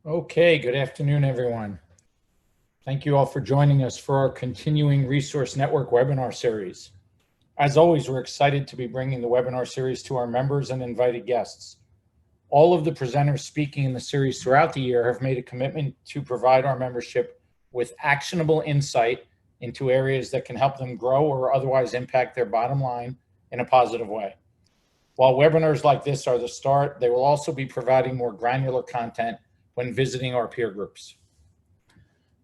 Okay, good afternoon, everyone. Thank you all for joining us for our continuing Resource Network webinar series. As always, we're excited to be bringing the webinar series to our members and invited guests. All of the presenters speaking in the series throughout the year have made a commitment to provide our membership with actionable insight into areas that can help them grow or otherwise impact their bottom line in a positive way. While webinars like this are the start, they will also be providing more granular content when visiting our peer groups.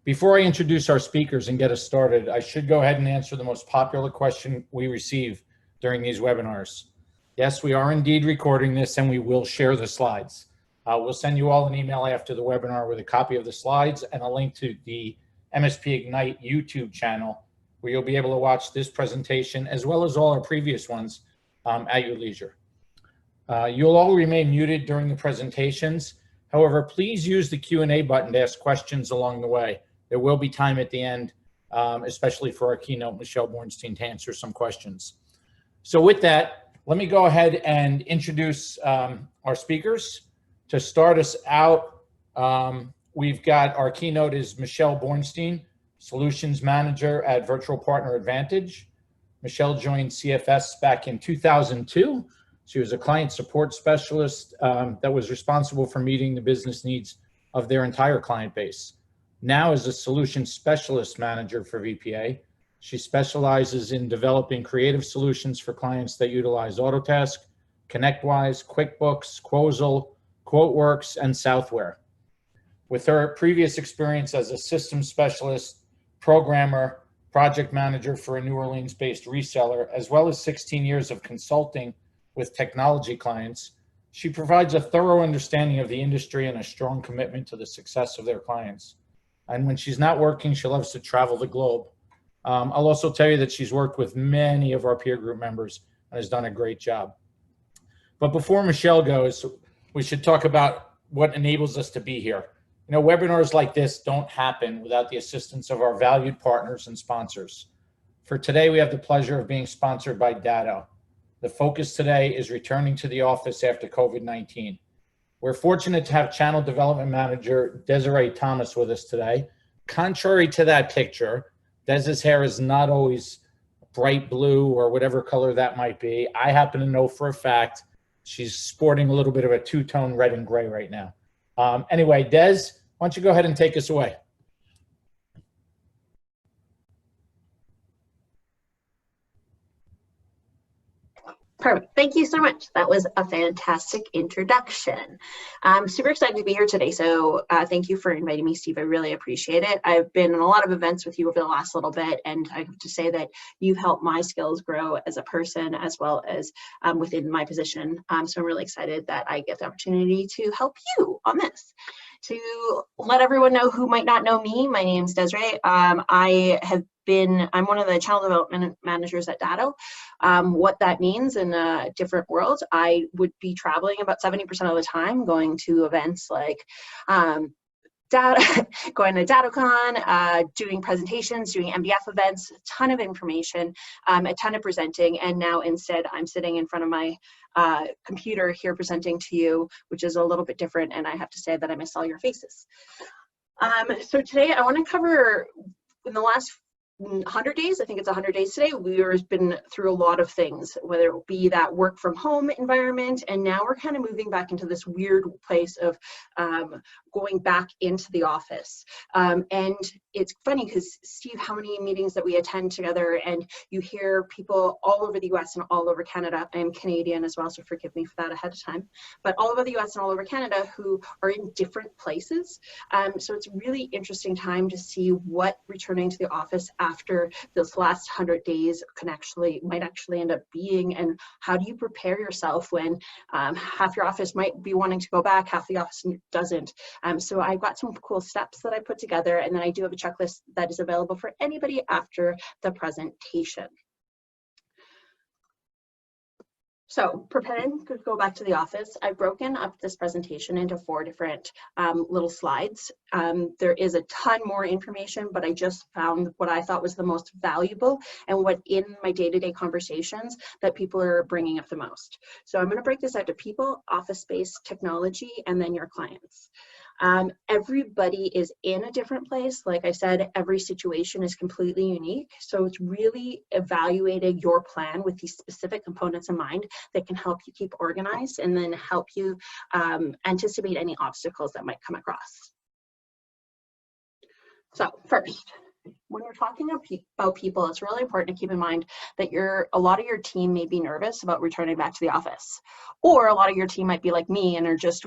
Before I introduce our speakers and get us started, I should go ahead and answer the most popular question we receive during these webinars. Yes, we are indeed recording this and we will share the slides. We'll send you all an email after the webinar with a copy of the slides and a link to the MSP-Ignite YouTube channel where you'll be able to watch this presentation as well as all our previous ones at your leisure. You'll all remain muted during the presentations. However, please use the Q&A button to ask questions along the way. There will be time at the end, especially for our keynote, Michelle Bournstein, to answer some questions. So with that, let me go ahead and introduce our speakers. To start us out, we've got our keynote is Michelle Bournstein, Solutions Manager at Virtual Partner Advantage. Michelle joined CFS back in 2002. She was a client support specialist that was responsible for meeting the business needs of their entire client base. Now as a solution specialist manager for VPA, she specializes in developing creative solutions for clients that utilize Autotask, ConnectWise, QuickBooks, Quozal, QuoteWorks, and Southware. With her previous experience as a systems specialist, programmer, project manager for a New Orleans-based reseller, as well as 16 years of consulting with technology clients, she provides a thorough understanding of the industry and a strong commitment to the success of their clients. And when she's not working, she loves to travel the globe. I'll also tell you that she's worked with many of our peer group members and has done a great job. But before Michelle goes, we should talk about what enables us to be here. You know, webinars like this don't happen without the assistance of our valued partners and sponsors. For today, we have the pleasure of being sponsored by Datto. The focus today is returning to the office after COVID-19. We're fortunate to have Channel Development Manager Desiree Thomas with us today. Contrary to that picture, Des's hair is not always bright blue or whatever color that might be. I happen to know for a fact she's sporting a little bit of a two-tone red and gray right now. Anyway, Des, why don't you go ahead and take us away? Perfect. Thank you so much. That was a fantastic introduction. I'm super excited to be here today. So thank you for inviting me, Steve. I really appreciate it. I've been in a lot of events with you over the last little bit, and I have to say that you've helped my skills grow as a person as well as within my position. So I'm really excited that I get the opportunity to help you on this. To let everyone know who might not know me, my name is Desiree. I'm one of the channel development managers at Datto. What that means in a different world, I would be traveling about 70% of the time, going to events like going to DattoCon, doing presentations, doing MDF events, a ton of information, a ton of presenting, and now instead I'm sitting in front of my computer here presenting to you, which is a little bit different, and I have to say that I miss all your faces. So today I want to cover, in the last 100 days, I think it's 100 days today, we've been through a lot of things, whether it be that work from home environment, and now we're kind of moving back into this weird place of going back into the office. And it's funny because, Steve, how many meetings that we attend together, and you hear people all over the US and all over Canada. I am Canadian as well, so forgive me for that ahead of time, but all over the US and all over Canada who are in different places. So it's a really interesting time to see what returning to the office after this last 100 days might actually end up being, and how do you prepare yourself when half your office might be wanting to go back, half the office doesn't. So I've got some cool steps that I put together, and then I do have a checklist that is available for anybody after the presentation. So preparing to go back to the office, I've broken up this presentation into 4 different little slides. There is a ton more information, but I just found what I thought was the most valuable and what in my day-to-day conversations that people are bringing up the most. So I'm going to break this out to people, office space, technology, and then your clients. Everybody is in a different place. Like I said, every situation is completely unique. So it's really evaluating your plan with these specific components in mind that can help you keep organized and then help you anticipate any obstacles that might come across. So first, when we're talking about people, it's really important to keep in mind that a lot of your team may be nervous about returning back to the office, or a lot of your team might be like me and are just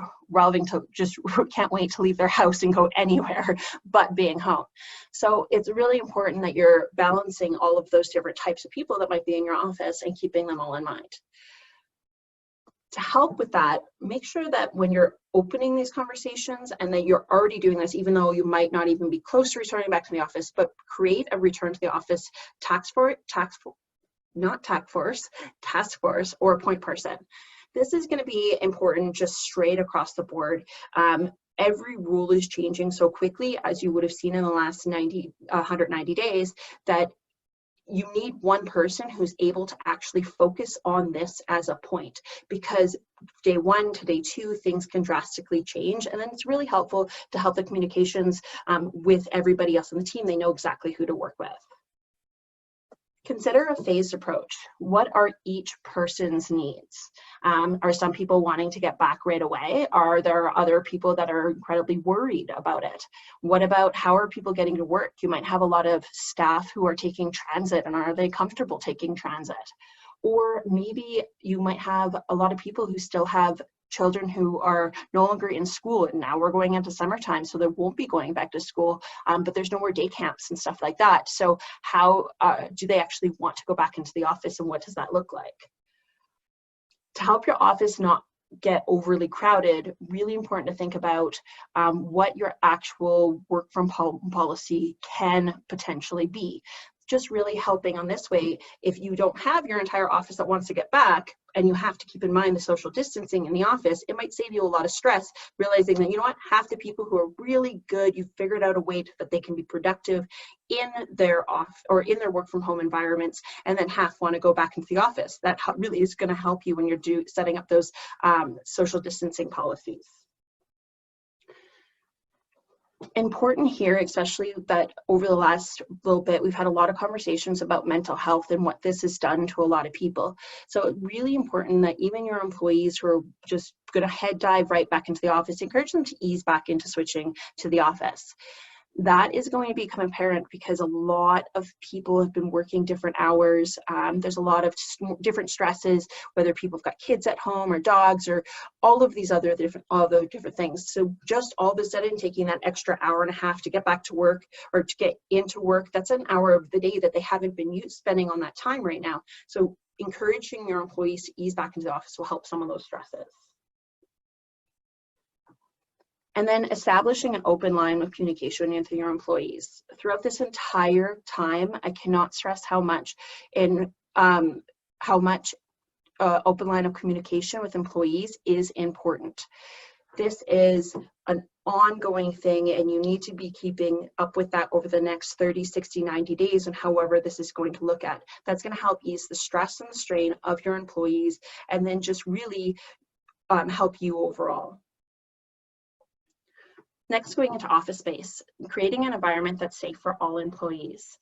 can't wait to leave their house and go anywhere but being home. So it's really important that you're balancing all of those different types of people that might be in your office and keeping them all in mind. To help with that, make sure that when you're opening these conversations and that you're already doing this, even though you might not even be close to returning back to the office, but create a return to the office task force or point person. This is going to be important just straight across the board. Every rule is changing so quickly, as you would have seen in the last 190 days, that you need one person who's able to actually focus on this as a point, because day 1 to day 2, things can drastically change. And then it's really helpful to help the communications with everybody else on the team. They know exactly who to work with. Consider a phased approach. What are each person's needs? Are some people wanting to get back right away? Are there other people that are incredibly worried about it? What about how are people getting to work? You might have a lot of staff who are taking transit, and are they comfortable taking transit? Or maybe you might have a lot of people who still have children who are no longer in school, and now we're going into summertime, so they won't be going back to school, but there's no more day camps and stuff like that. So how do they actually want to go back into the office, and what does that look like? To help your office not get overly crowded, really important to think about what your actual work from home policy can potentially be. Just really helping on this way, if you don't have your entire office that wants to get back and you have to keep in mind the social distancing in the office, it might save you a lot of stress, realizing that, you know what, half the people who are really good, you've figured out a way that they can be productive in their in their work from home environments, and then half want to go back into the office. That really is going to help you when you're setting up those social distancing policies. Important here, especially that over the last little bit, we've had a lot of conversations about mental health and what this has done to a lot of people. So it's really important that even your employees who are just going to dive right back into the office, encourage them to ease back into switching to the office. That is going to become apparent because a lot of people have been working different hours. There's a lot of different stresses, whether people have got kids at home or dogs or all of these other different things. So just all of a sudden taking that extra hour and a half to get back to work or to get into work, that's an hour of the day that they haven't been spending on that time right now. So encouraging your employees to ease back into the office will help some of those stresses. And then establishing an open line of communication with your employees. Throughout this entire time, I cannot stress how much open line of communication with employees is important. This is an ongoing thing, and you need to be keeping up with that over the next 30, 60, 90 days, and however this is going to look at. That's going to help ease the stress and the strain of your employees, and then just really help you overall. Next, going into office space, creating an environment that's safe for all employees.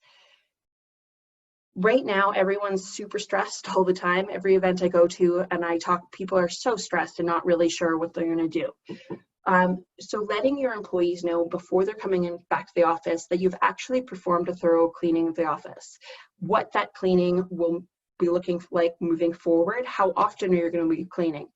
Right now, everyone's super stressed all the time. Every event I go to and I talk, people are so stressed and not really sure what they're going to do. So letting your employees know before they're coming in back to the office that you've actually performed a thorough cleaning of the office. What that cleaning will be looking like moving forward, how often are you going to be cleaning?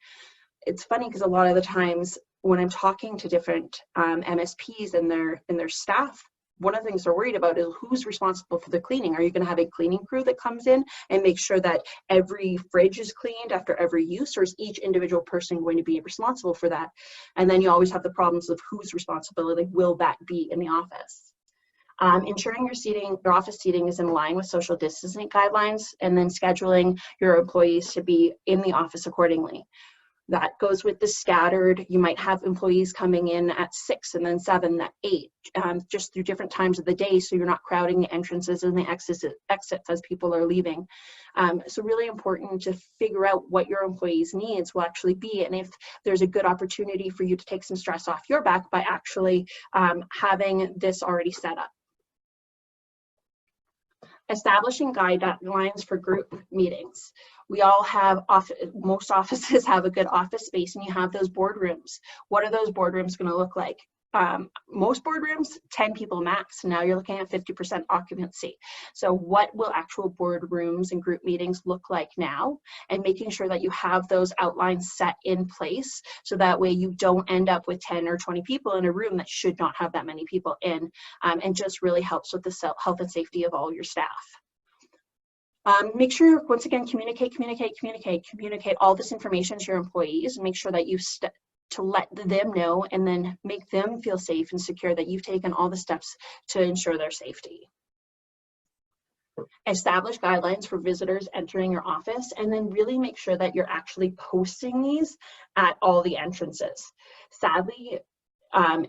It's funny because a lot of the times when I'm talking to different MSPs and their staff, one of the things they're worried about is who's responsible for the cleaning. Are you going to have a cleaning crew that comes in and makes sure that every fridge is cleaned after every use, or is each individual person going to be responsible for that? And then you always have the problems of whose responsibility will that be in the office. Ensuring your office seating is in line with social distancing guidelines, and then scheduling your employees to be in the office accordingly. That goes with the scattered. You might have employees coming in at 6 and then 7, at 8, just through different times of the day, so you're not crowding the entrances and the exits as people are leaving. So really important to figure out what your employees' needs will actually be, and if there's a good opportunity for you to take some stress off your back by actually having this already set up. Establishing guidelines for group meetings. We all have, most offices have a good office space, and you have those boardrooms. What are those boardrooms going to look like? Most boardrooms, 10 people max. Now you're looking at 50% occupancy. So what will actual boardrooms and group meetings look like now? And making sure that you have those outlines set in place, so that way you don't end up with 10 or 20 people in a room that should not have that many people in, and just really helps with the health and safety of all your staff. Make sure, once again, communicate all this information to your employees, and make sure that you to let them know and then make them feel safe and secure that you've taken all the steps to ensure their safety. Establish guidelines for visitors entering your office, and then really make sure that you're actually posting these at all the entrances. Sadly,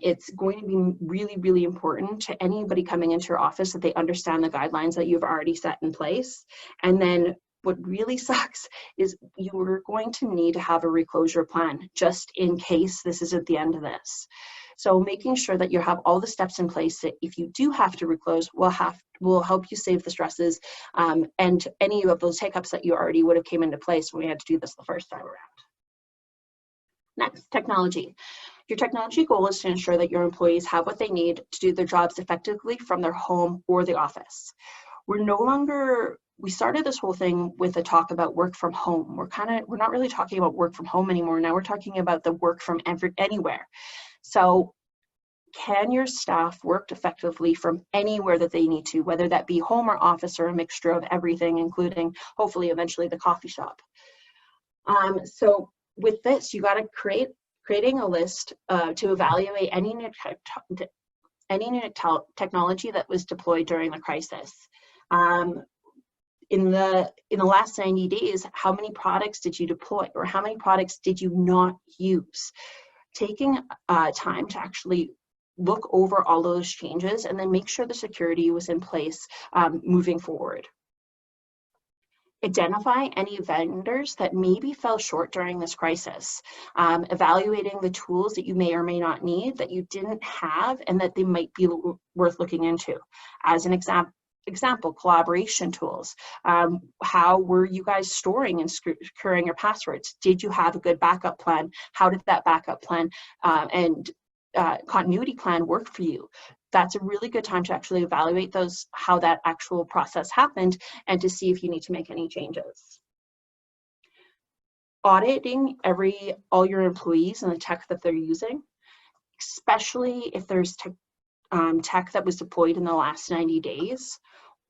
it's going to be really, really important to anybody coming into your office that they understand the guidelines that you've already set in place. And then what really sucks is you're going to need to have a reclosure plan just in case this is at the end of this. So making sure that you have all the steps in place that if you do have to reclose, will help you save the stresses and any of those hiccups that you already would have came into place when we had to do this the first time around. Next, technology. Your technology goal is to ensure that your employees have what they need to do their jobs effectively from their home or the office. We started this whole thing with a talk about work from home. We're not really talking about work from home anymore. Now we're talking about the work from anywhere. So can your staff work effectively from anywhere that they need to, whether that be home or office or a mixture of everything, including hopefully eventually the coffee shop? So with this, you got to creating a list to evaluate any new technology that was deployed during the crisis. In the last 90 days, how many products did you deploy, or how many products did you not use? Taking time to actually look over all those changes and then make sure the security was in place moving forward. Identify any vendors that maybe fell short during this crisis, evaluating the tools that you may or may not need, that you didn't have, and that they might be worth looking into. As an example, collaboration tools. How were you guys storing and securing your passwords? Did you have a good backup plan? How did that backup plan and continuity plan work for you? That's a really good time to actually evaluate how that actual process happened, and to see if you need to make any changes. Auditing all your employees and the tech that they're using, especially if there's tech that was deployed in the last 90 days,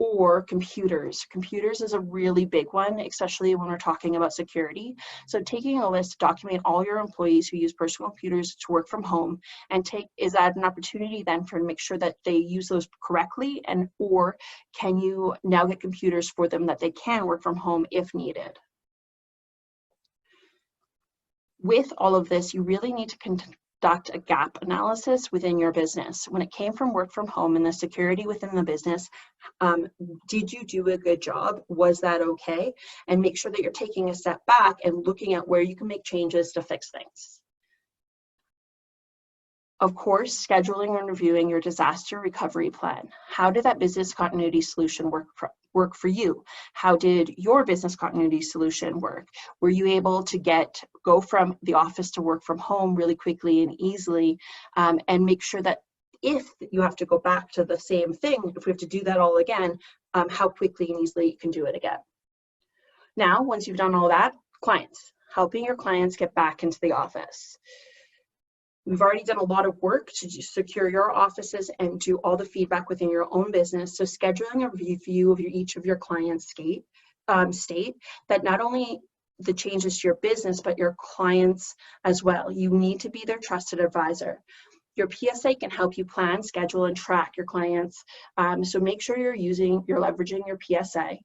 or computers. Computers is a really big one, especially when we're talking about security. So taking a list to document all your employees who use personal computers to work from home, and is that an opportunity then for to make sure that they use those correctly, or can you now get computers for them that they can work from home if needed? With all of this, you really need to conduct a gap analysis within your business. When it came from work from home and the security within the business, did you do a good job? Was that okay? And make sure that you're taking a step back and looking at where you can make changes to fix things. Of course, scheduling and reviewing your disaster recovery plan. How did that business continuity solution work for you? How did your business continuity solution work? Were you able to go from the office to work from home really quickly and easily, and make sure that if you have to go back to the same thing, if we have to do that all again, how quickly and easily you can do it again. Now, once you've done all that, clients, helping your clients get back into the office. We've already done a lot of work to secure your offices and do all the feedback within your own business. So scheduling a review of each of your clients' state that not only the changes to your business, but your clients as well. You need to be their trusted advisor. Your PSA can help you plan, schedule, and track your clients. So make sure you're leveraging your PSA,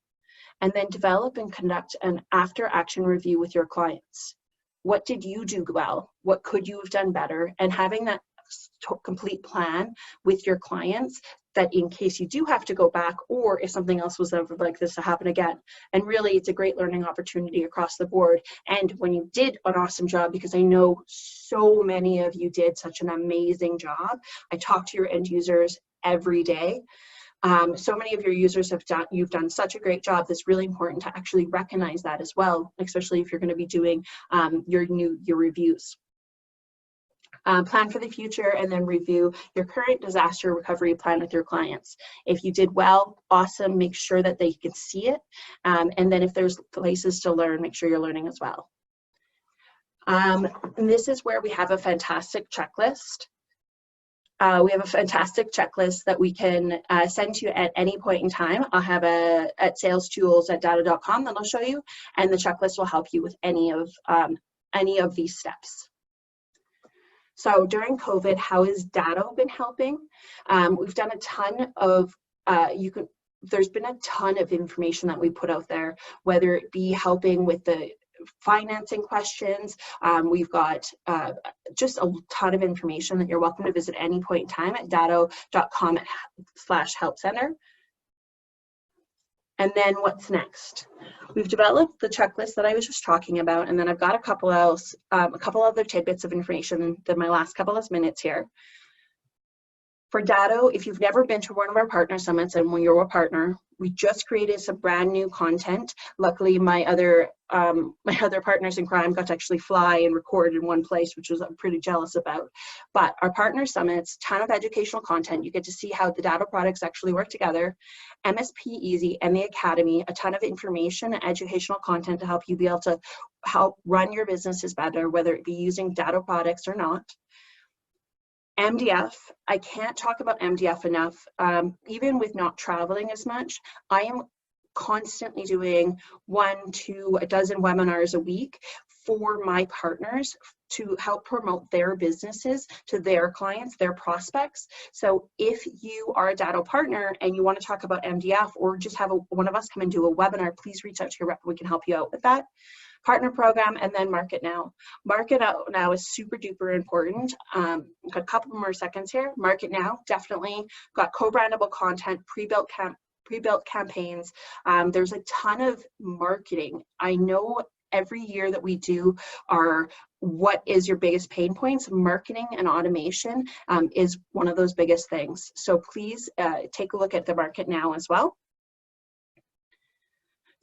and then develop and conduct an after-action review with your clients. what did you do well? What could you have done better? And having that complete plan with your clients, that in case you do have to go back, or if something else was ever like this to happen again. And really, it's a great learning opportunity across the board. And when you did an awesome job, because I know so many of you did such an amazing job. I talk to your end users every day. So many of your users you've done such a great job. It's really important to actually recognize that as well, especially if you're going to be doing your reviews. Plan for the future, and then review your current disaster recovery plan with your clients. If you did well, awesome, make sure that they can see it. And then if there's places to learn, make sure you're learning as well. And this is where we have a fantastic checklist. We have a fantastic checklist that we can send to you at any point in time. I'll have at salestools@data.com that I'll show you, and the checklist will help you with any of these steps. So during COVID, how has Data been helping? We've done a ton of, there's been a ton of information that we put out there, whether it be helping with the financing questions. We've got just a ton of information that you're welcome to visit any point in time at data.com/help center. And then what's next? We've developed the checklist that I was just talking about, and then I've got a couple other tidbits of information in my last couple of minutes here. For Data, if you've never been to one of our partner summits and when you're a partner, we just created some brand new content. Luckily, my other partners in crime got to actually fly and record in one place, which I'm pretty jealous about. But our partner summits, ton of educational content. You get to see how the Data products actually work together. MSP Easy and the Academy, a ton of information and educational content to help you be able to help run your businesses better, whether it be using Data products or not. MDF, I can't talk about MDF enough. Even with not traveling as much, I am constantly doing 1 to a dozen webinars a week for my partners to help promote their businesses to their clients, their prospects. So if you are a Data partner and you want to talk about MDF, or just have one of us come and do a webinar, please reach out to your rep. We can help you out with that. Partner program, and then Market Now. Market Now is super duper important. Got a couple more seconds here. Market Now, definitely got co-brandable content, pre-built campaigns. There's a ton of marketing. I know every year that we do our what is your biggest pain points, marketing and automation is one of those biggest things. So please take a look at the Market Now as well.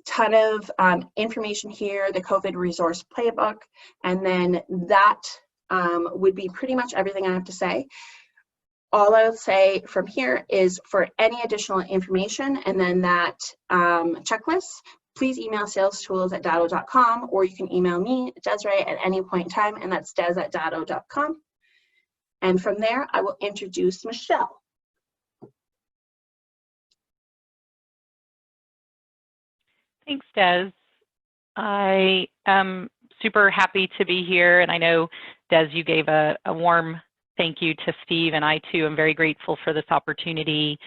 Ton of information here, the COVID resource playbook, and then that would be pretty much everything I have to say. All I'll say from here is for any additional information and then that checklist, please email salestools@dado.com, or you can email me, Desiree, at any point in time, and that's des@dado.com. And from there, I will introduce Michelle. Thanks, Des. I am super happy to be here, and I know, Des, you gave a warm thank you to Steve, and I too am very grateful for this opportunity.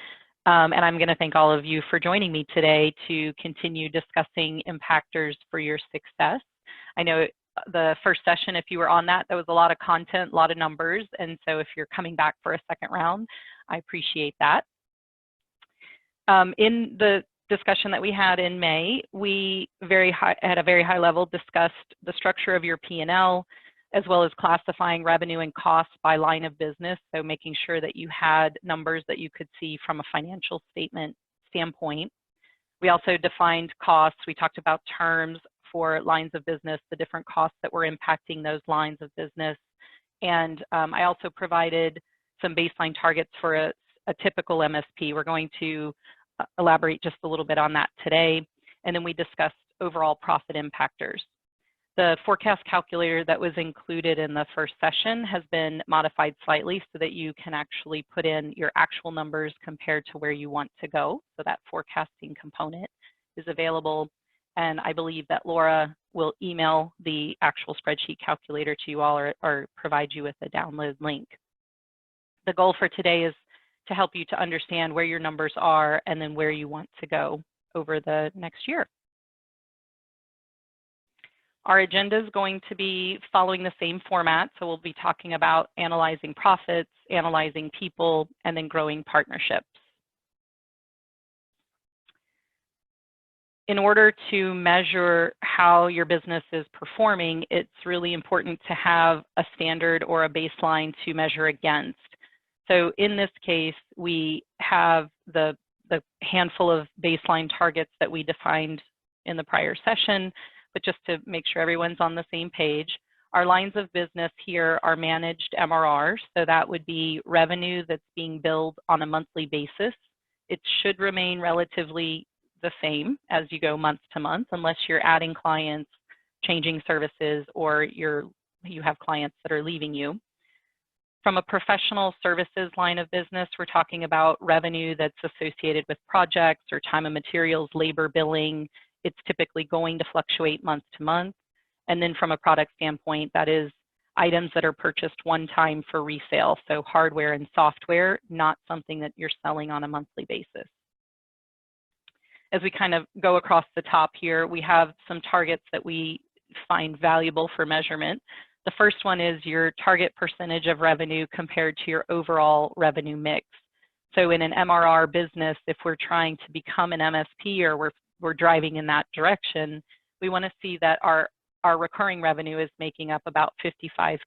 And I'm going to thank all of you for joining me today to continue discussing Impactors for your success. I know the first session, if you were on that, there was a lot of content, a lot of numbers, and so if you're coming back for a second round, I appreciate that. In the discussion that we had in May, we at a very high level discussed the structure of your P&L, as well as classifying revenue and costs by line of business, so making sure that you had numbers that you could see from a financial statement standpoint. We also defined costs. We talked about terms for lines of business, the different costs that were impacting those lines of business. And I also provided some baseline targets for a typical MSP. We're going to elaborate just a little bit on that today. And then we discussed overall profit impactors. The forecast calculator that was included in the first session has been modified slightly so that you can actually put in your actual numbers compared to where you want to go. So that forecasting component is available. And I believe that Laura will email the actual spreadsheet calculator to you all, or provide you with a download link. The goal for today is to help you to understand where your numbers are and then where you want to go over the next year. Our agenda is going to be following the same format. So we'll be talking about analyzing profits, analyzing people, and then growing partnerships. In order to measure how your business is performing, it's really important to have a standard or a baseline to measure against. So in this case, we have the handful of baseline targets that we defined in the prior session, but just to make sure everyone's on the same page, our lines of business here are managed MRR. So that would be revenue that's being billed on a monthly basis. It should remain relatively the same as you go month to month, unless you're adding clients, changing services, or you have clients that are leaving you. From a professional services line of business, we're talking about revenue that's associated with projects or time and materials, labor billing. It's typically going to fluctuate month to month. And then from a product standpoint, that is items that are purchased one time for resale. So hardware and software, not something that you're selling on a monthly basis. As we kind of go across the top here, we have some targets that we find valuable for measurement. The first one is your target percentage of revenue compared to your overall revenue mix. So in an MRR business, if we're trying to become an MSP or we're driving in that direction, we want to see that our recurring revenue is making up about 55%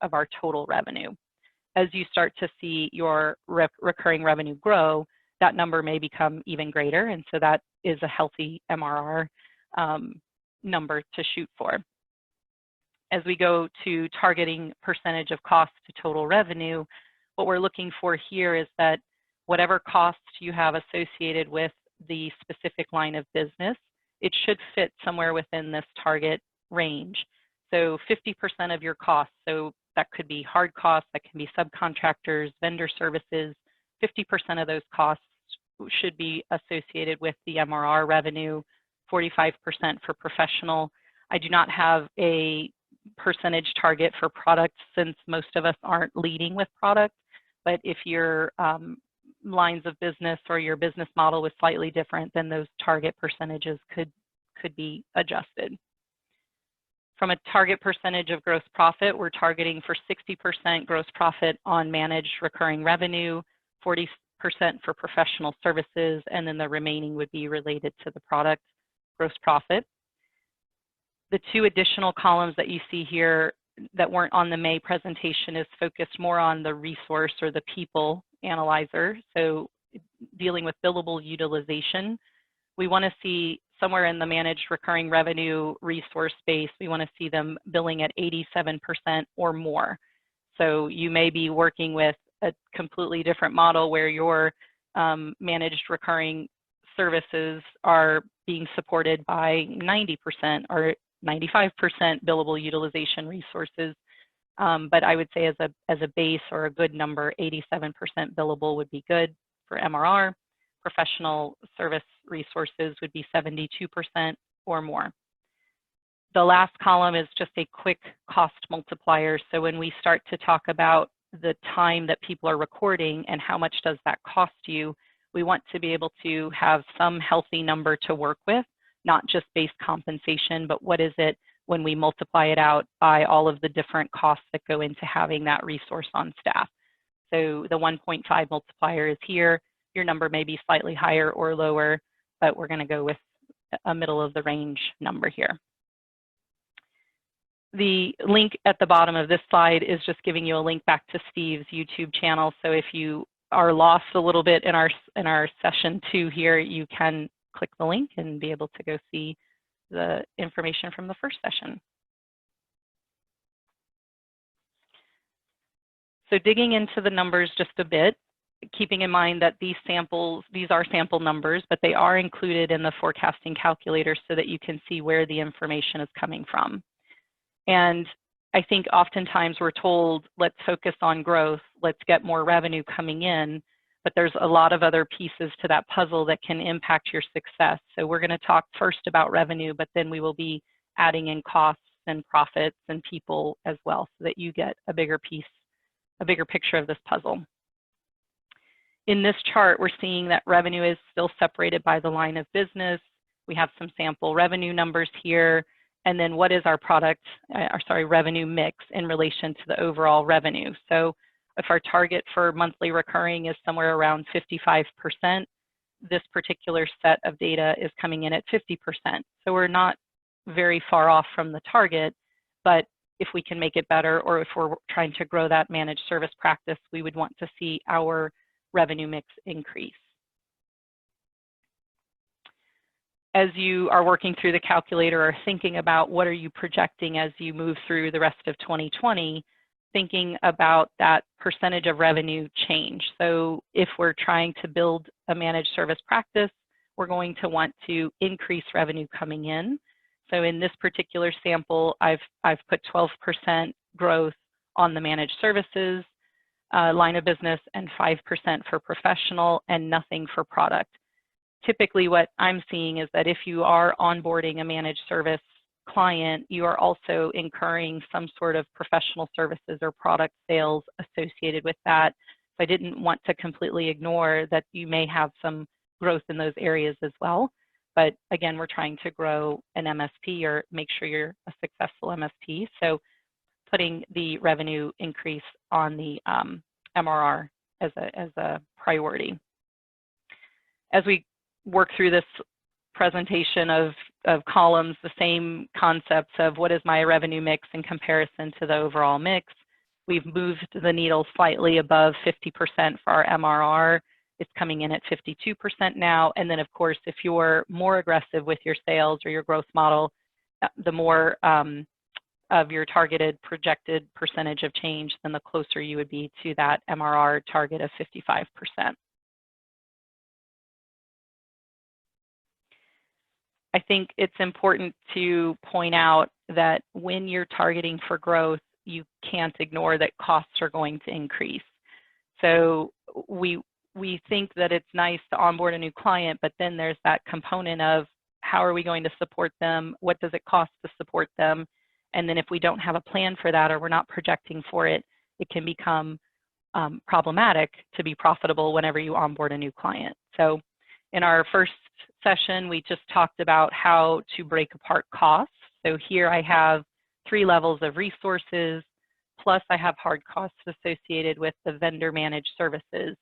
of our total revenue. As you start to see your recurring revenue grow, that number may become even greater, and so that is a healthy MRR number to shoot for. As we go to targeting percentage of cost to total revenue, what we're looking for here is that whatever costs you have associated with the specific line of business, it should fit somewhere within this target range. So 50% of your costs, so that could be hard costs, that can be subcontractors, vendor services, 50% of those costs should be associated with the MRR revenue, 45% for professional. I do not have a percentage target for product since most of us aren't leading with product, but if your lines of business or your business model was slightly different, then those target percentages could be adjusted. From a target percentage of gross profit, we're targeting for 60% gross profit on managed recurring revenue, 40% for professional services, and then the remaining would be related to the product gross profit. The two additional columns that you see here that weren't on the May presentation is focused more on the resource or the people analyzer. So dealing with billable utilization, we want to see somewhere in the managed recurring revenue resource space, we want to see them billing at 87% or more. So you may be working with a completely different model where your managed recurring services are being supported by 90% or 95% billable utilization resources. But I would say as a base or a good number, 87% billable would be good for MRR. Professional service resources would be 72% or more. The last column is just a quick cost multiplier. So when we start to talk about the time that people are recording and how much does that cost you, we want to be able to have some healthy number to work with, not just base compensation, but what is it when we multiply it out by all of the different costs that go into having that resource on staff. So the 1.5 multiplier is here. Your number may be slightly higher or lower, but we're going to go with a middle of the range number here. The link at the bottom of this slide is just giving you a link back to Steve's YouTube channel. So if you are lost a little bit in our session 2 here, you can click the link and be able to go see the information from the first session. So digging into the numbers just a bit, keeping in mind that these are sample numbers, but they are included in the forecasting calculator so that you can see where the information is coming from. And I think oftentimes we're told, let's focus on growth, let's get more revenue coming in, but there's a lot of other pieces to that puzzle that can impact your success. So we're going to talk first about revenue, but then we will be adding in costs and profits and people as well so that you get a bigger picture of this puzzle. In this chart, we're seeing that revenue is still separated by the line of business. We have some sample revenue numbers here, And then what is our revenue mix in relation to the overall revenue? So if our target for monthly recurring is somewhere around 55%, this particular set of data is coming in at 50%. So we're not very far off from the target, but if we can make it better, or if we're trying to grow that managed service practice, we would want to see our revenue mix increase. As you are working through the calculator or thinking about what are you projecting as you move through the rest of 2020, thinking about that percentage of revenue change. So if we're trying to build a managed service practice, we're going to want to increase revenue coming in. So in this particular sample, I've put 12% growth on the managed services line of business and 5% for professional and nothing for product. Typically what I'm seeing is that if you are onboarding a managed service client, you are also incurring some sort of professional services or product sales associated with that. So I didn't want to completely ignore that you may have some growth in those areas as well. But again, we're trying to grow an MSP or make sure you're a successful MSP. So putting the revenue increase on the MRR as a priority. As we work through this presentation of columns, the same concepts of what is my revenue mix in comparison to the overall mix. We've moved the needle slightly above 50% for our MRR. It's coming in at 52% now. And then of course, if you're more aggressive with your sales or your growth model, the more of your targeted projected percentage of change, then the closer you would be to that MRR target of 55%. I think it's important to point out that when you're targeting for growth, you can't ignore that costs are going to increase. So we think that it's nice to onboard a new client, but then there's that component of how are we going to support them? What does it cost to support them? And then if we don't have a plan for that or we're not projecting for it, it can become problematic to be profitable whenever you onboard a new client. So in our first session, we just talked about how to break apart costs. So here I have 3 levels of resources, plus I have hard costs associated with the vendor managed services.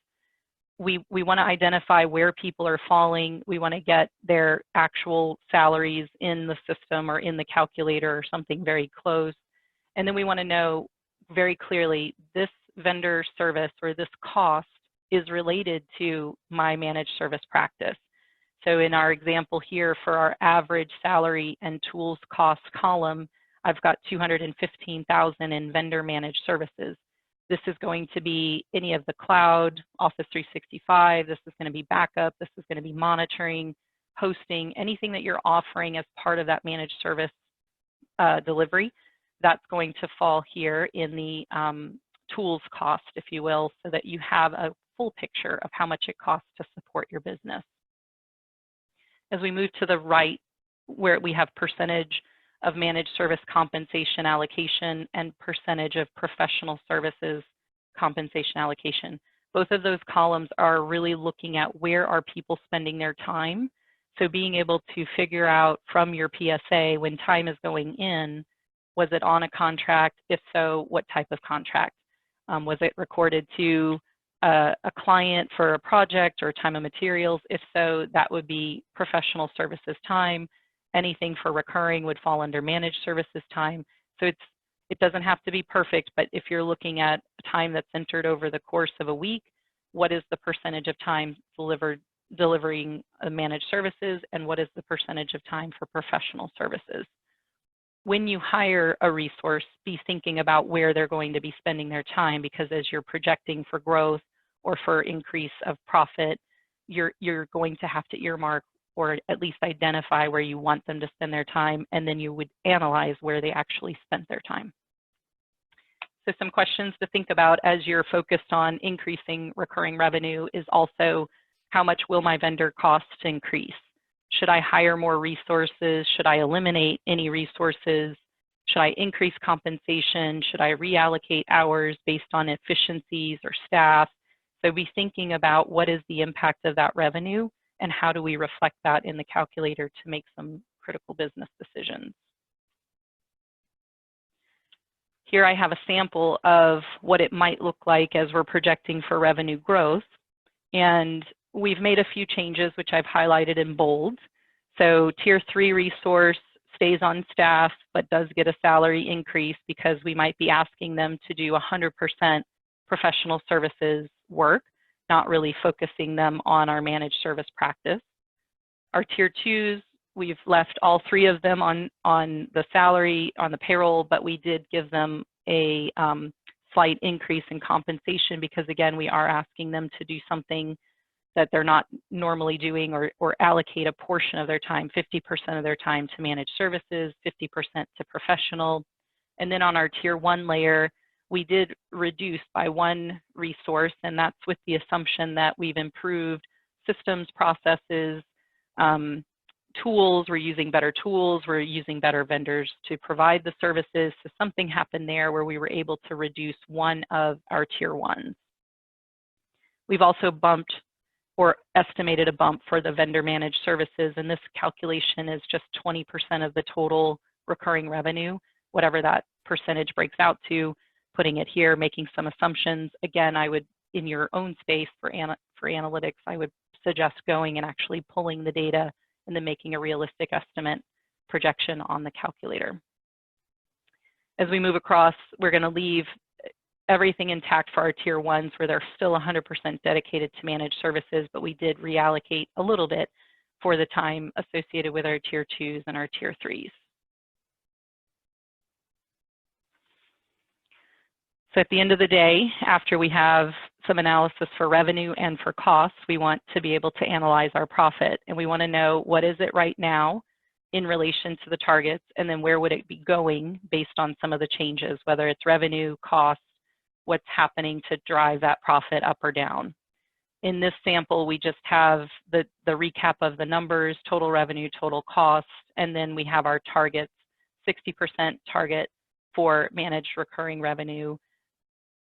We want to identify where people are falling. We want to get their actual salaries in the system or in the calculator or something very close. And then we want to know very clearly this vendor service or this cost is related to my managed service practice. So in our example here for our average salary and tools cost column, I've got $215,000 in vendor managed services. This is going to be any of the cloud, Office 365, this is going to be backup, this is going to be monitoring, hosting, anything that you're offering as part of that managed service delivery, that's going to fall here in the tools cost, if you will, so that you have a full picture of how much it costs to support your business. As we move to the right, where we have percentage of managed service compensation allocation and percentage of professional services compensation allocation. Both of those columns are really looking at where are people spending their time. So being able to figure out from your PSA when time is going in, was it on a contract? If so, what type of contract? Was it recorded to a client for a project or time and materials? If so, that would be professional services time. Anything for recurring would fall under managed services time. So it doesn't have to be perfect, but if you're looking at time that's entered over the course of a week, what is the percentage of time delivering managed services, and what is the percentage of time for professional services? When you hire a resource, be thinking about where they're going to be spending their time, because as you're projecting for growth or for increase of profit, you're going to have to earmark or at least identify where you want them to spend their time, and then you would analyze where they actually spent their time. So some questions to think about as you're focused on increasing recurring revenue is also, how much will my vendor costs increase? Should I hire more resources? Should I eliminate any resources? Should I increase compensation? Should I reallocate hours based on efficiencies or staff? So be thinking about what is the impact of that revenue and how do we reflect that in the calculator to make some critical business decisions. here I have a sample of what it might look like as we're projecting for revenue growth. And we've made a few changes, which I've highlighted in bold. So Tier 3 resource stays on staff, but does get a salary increase because we might be asking them to do 100% professional services work, not really focusing them on our managed service practice. Our Tier 2s, we've left all 3 of them on the salary, on the payroll, but we did give them a slight increase in compensation because, again, we are asking them to do something that they're not normally doing, or allocate a portion of their time, 50% of their time to managed services, 50% to professional. And then on our Tier 1 layer, we did reduce by 1 resource, and that's with the assumption that we've improved systems, processes, tools. We're using better tools. We're using better vendors to provide the services. So something happened there where we were able to reduce 1 of our Tier 1s. We've also bumped or estimated a bump for the vendor managed services, and this calculation is just 20% of the total recurring revenue, whatever that percentage breaks out to, putting it here, making some assumptions. Again, I would, in your own space for analytics, I would suggest going and actually pulling the data and then making a realistic estimate projection on the calculator. As we move across, we're going to leave everything intact for our Tier 1s where they're still 100% dedicated to managed services, but we did reallocate a little bit for the time associated with our Tier 2s and our Tier 3s. So at the end of the day, after we have some analysis for revenue and for costs, we want to be able to analyze our profit, and we want to know what is it right now in relation to the targets, and then where would it be going based on some of the changes, whether it's revenue, costs, what's happening to drive that profit up or down. In this sample, we just have the recap of the numbers, total revenue, total costs, and then we have our targets, 60% target for managed recurring revenue.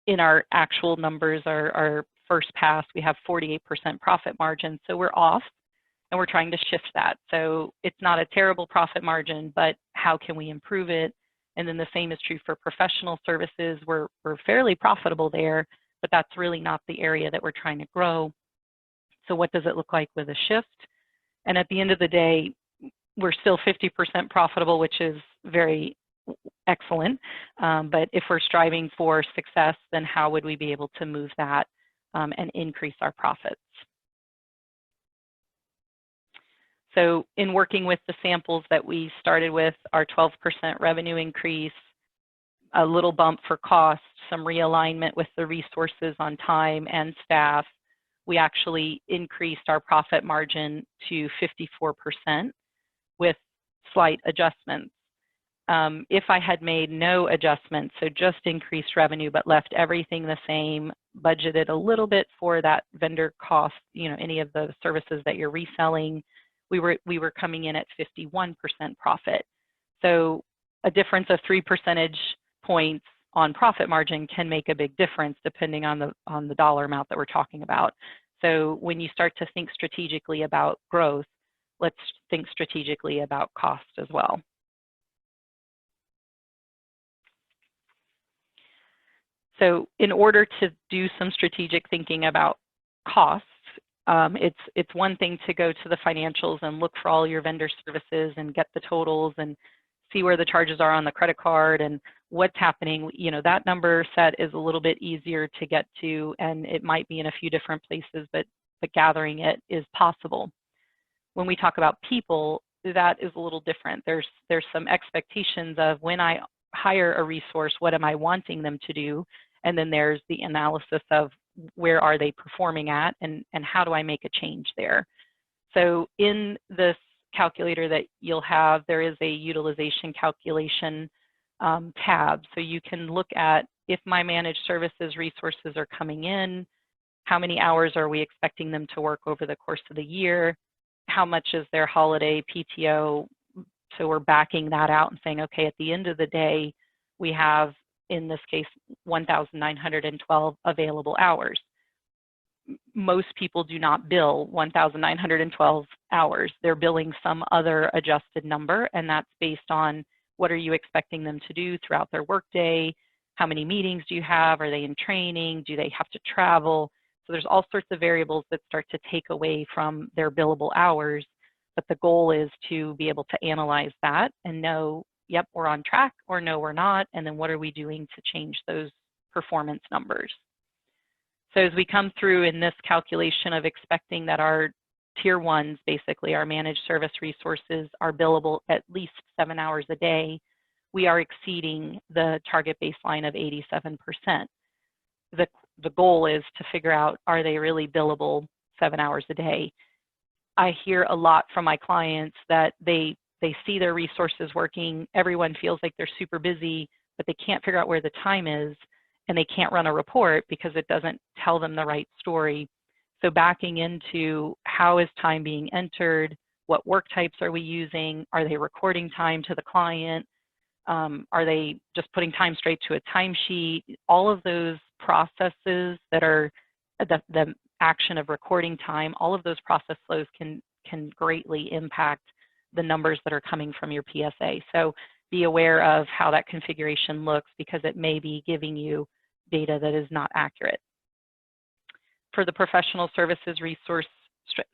In our actual numbers, our first pass, we have 48% profit margin, so we're off, and we're trying to shift that. So it's not a terrible profit margin, but how can we improve it? And then the same is true for professional services. We're fairly profitable there, but that's really not the area that we're trying to grow. So what does it look like with a shift? And at the end of the day, we're still 50% profitable, which is very excellent. But if we're striving for success, then how would we be able to move that and increase our profits? So in working with the samples that we started with, our 12% revenue increase, a little bump for cost, some realignment with the resources on time and staff, we actually increased our profit margin to 54% with slight adjustments. If I had made no adjustments, so just increased revenue but left everything the same, budgeted a little bit for that vendor cost, any of the services that you're reselling, we were coming in at 51% profit. So a difference of 3 percentage points on profit margin can make a big difference depending on the dollar amount that we're talking about. So when you start to think strategically about growth, let's think strategically about cost as well. So in order to do some strategic thinking about costs, it's one thing to go to the financials and look for all your vendor services and get the totals and see where the charges are on the credit card and what's happening. That number set is a little bit easier to get to, and it might be in a few different places, but gathering it is possible. When we talk about people, that is a little different. There's some expectations of when I hire a resource, what am I wanting them to do? And then there's the analysis of where are they performing at and how do I make a change there? So in this calculator that you'll have, there is a utilization calculation tab. So you can look at if my managed services resources are coming in, how many hours are we expecting them to work over the course of the year? How much is their holiday PTO? So we're backing that out and saying, okay, at the end of the day, we have, in this case, 1,912 available hours. Most people do not bill 1,912 hours. They're billing some other adjusted number, and that's based on what are you expecting them to do throughout their workday, How many meetings do you have? Are they in training? Do they have to travel? So there's all sorts of variables that start to take away from their billable hours, but the goal is to be able to analyze that and know, yep, we're on track, or no, we're not, and then what are we doing to change those performance numbers. So as we come through in this calculation of expecting that our tier ones, basically our managed service resources, are billable at least 7 hours a day, we are exceeding the target baseline of 87%. The goal is to figure out, are they really billable 7 hours a day? I hear a lot from my clients that they see their resources working, everyone feels like they're super busy, but they can't figure out where the time is, and they can't run a report because it doesn't tell them the right story. So backing into, how is time being entered? What work types are we using? Are they recording time to the client? Are they just putting time straight to a timesheet? All of those processes that are the action of recording time, all of those process flows can greatly impact the numbers that are coming from your PSA. So be aware of how that configuration looks, because it may be giving you data that is not accurate. For the professional services resource,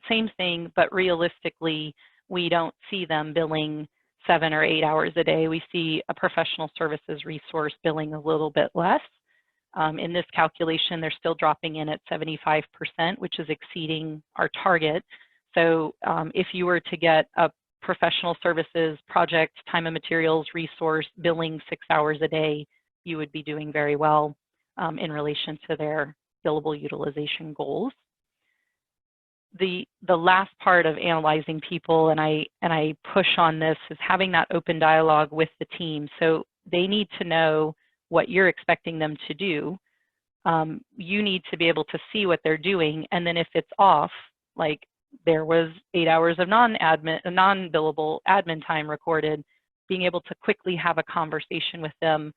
same thing, but realistically, we don't see them billing 7 or 8 hours a day. We see a professional services resource billing a little bit less. In this calculation, they're still dropping in at 75%, which is exceeding our target. So if you were to get a professional services project, time and materials resource billing 6 hours a day, you would be doing very well in relation to their billable utilization goals. The last part of analyzing people, and I push on this, is having that open dialogue with the team. So they need to know what you're expecting them to do. You need to be able to see what they're doing, and then if it's off, like there was 8 hours of non-billable admin time recorded, being able to quickly have a conversation with them,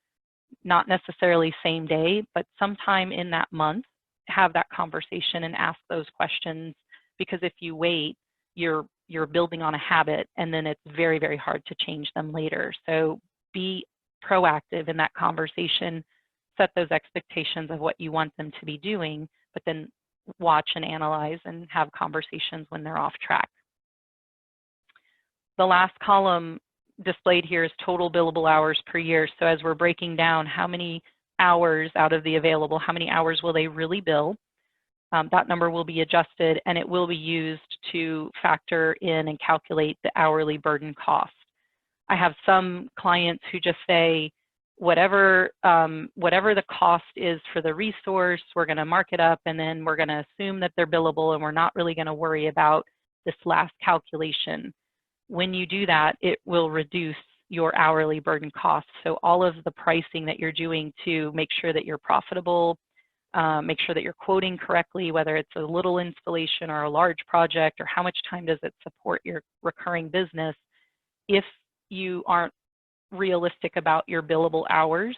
not necessarily same day, but sometime in that month, have that conversation and ask those questions. Because if you wait, you're building on a habit, and then it's very, very hard to change them later. So be proactive in that conversation, set those expectations of what you want them to be doing, but then watch and analyze and have conversations when they're off track. The last column displayed here is total billable hours per year. So as we're breaking down how many hours out of the available, how many hours will they really bill? That number will be adjusted, and it will be used to factor in and calculate the hourly burden cost. I have some clients who just say, whatever the cost is for the resource, we're going to mark it up, and then we're going to assume that they're billable, and we're not really going to worry about this last calculation. When you do that, it will reduce your hourly burden costs. So all of the pricing that you're doing to make sure that you're profitable, make sure that you're quoting correctly, whether it's a little installation or a large project, or how much time does it support your recurring business. If you aren't realistic about your billable hours,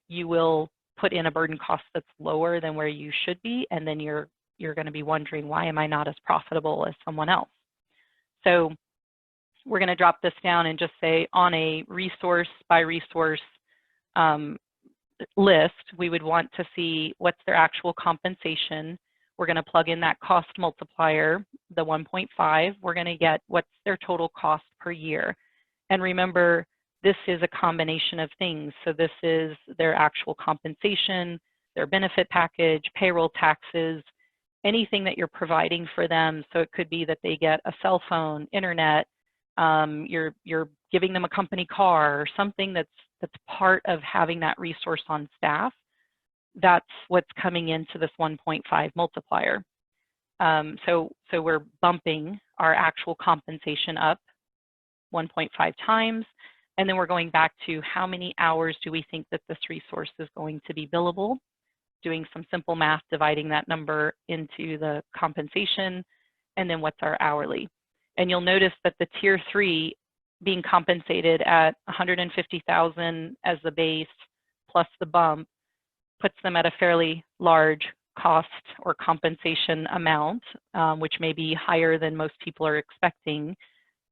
you will put in a burden cost that's lower than where you should be, and then you're going to be wondering, why am I not as profitable as someone else? So we're going to drop this down and just say, on a resource by resource list, we would want to see what's their actual compensation. We're going to plug in that cost multiplier, the 1.5. We're going to get what's their total cost per year. And remember, this is a combination of things. So this is their actual compensation, their benefit package, payroll taxes, anything that you're providing for them. So it could be that they get a cell phone, internet, you're giving them a company car, or something that's part of having that resource on staff. That's what's coming into this 1.5 multiplier. So we're bumping our actual compensation up 1.5 times, and then we're going back to how many hours do we think that this resource is going to be billable, doing some simple math, dividing that number into the compensation, and then what's our hourly. And you'll notice that the tier 3 being compensated at $150,000 as the base plus the bump puts them at a fairly large cost or compensation amount, which may be higher than most people are expecting.